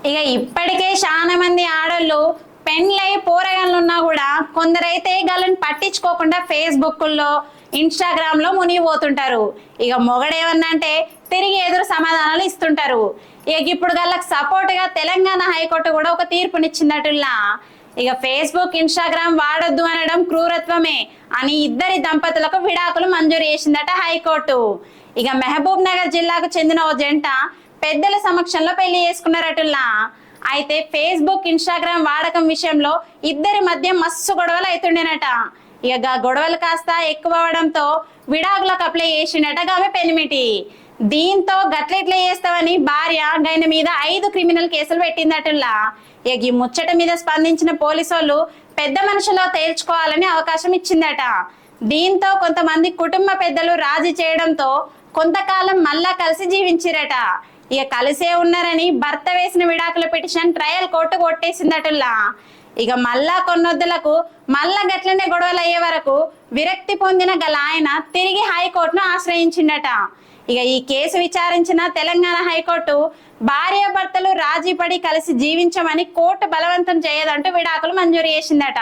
ఇక ఇప్పటికే చాలా మంది ఆడోళ్ళు పెండ్లై పోరగాళ్ళు ఉన్నా కూడా కొందరైతే వాళ్ళని పట్టించుకోకుండా ఫేస్బుక్లో ఇన్స్టాగ్రామ్లో మునిగిపోతుంటారు. ఇక మొగడేమన్నంటే తిరిగి ఎదురు సమాధానాలు ఇస్తుంటారు. ఇక ఇప్పుడు వాళ్ళకి సపోర్ట్గా తెలంగాణ హైకోర్టు కూడా ఒక తీర్పునిచ్చిందటుల్లా. ఇక ఫేస్బుక్ ఇన్స్టాగ్రామ్ వాడొద్దు అనడం క్రూరత్వమే అని ఇద్దరి దంపతులకు విడాకులు మంజూరు చేసిందట హైకోర్టు. ఇక మహబూబ్ నగర్ జిల్లాకు చెందిన ఓ జంట పెద్దల సమక్షంలో పెళ్లి చేసుకున్నారటుల్లా. అయితే ఫేస్బుక్ ఇన్స్టాగ్రామ్ వాడకం విషయంలో ఇద్దరి మధ్య మస్తు గొడవలు అవుతుండేనట. ఇక గొడవలు కాస్త ఎక్కువ అవడంతో విడాకులకు అప్లై చేసిండట ఆమె పెనిమిటి. దీంతో గట్లెట్లా చేస్తావని భార్య ఆయన మీద 5 క్రిమినల్ కేసులు పెట్టిందటుల్లా. ఇక ఈ ముచ్చట మీద స్పందించిన పోలీసు వాళ్ళు పెద్ద మనుషులో తేల్చుకోవాలని అవకాశం ఇచ్చిందట. దీంతో కొంతమంది కుటుంబ పెద్దలు రాజీ చేయడంతో కొంతకాలం మళ్ళా కలిసి జీవించిరట. ఇక కలిసే ఉన్నారని భర్త వేసిన విడాకుల పిటిషన్ ట్రయల్ కోర్టు కొట్టేసిందటుల్లా. ఇక మళ్ళా కొన్నొద్దులకు మళ్ళా గట్లనే గొడవలు అయ్యే వరకు విరక్తి పొందిన గల ఆయన తిరిగి హైకోర్టును ఆశ్రయించిండట. ఇక ఈ కేసు విచారించిన తెలంగాణ హైకోర్టు భార్యాభర్తలు రాజీ పడి కలిసి జీవించమని కోర్టు బలవంతం చేయదంటూ విడాకులు మంజూరు చేసిందట.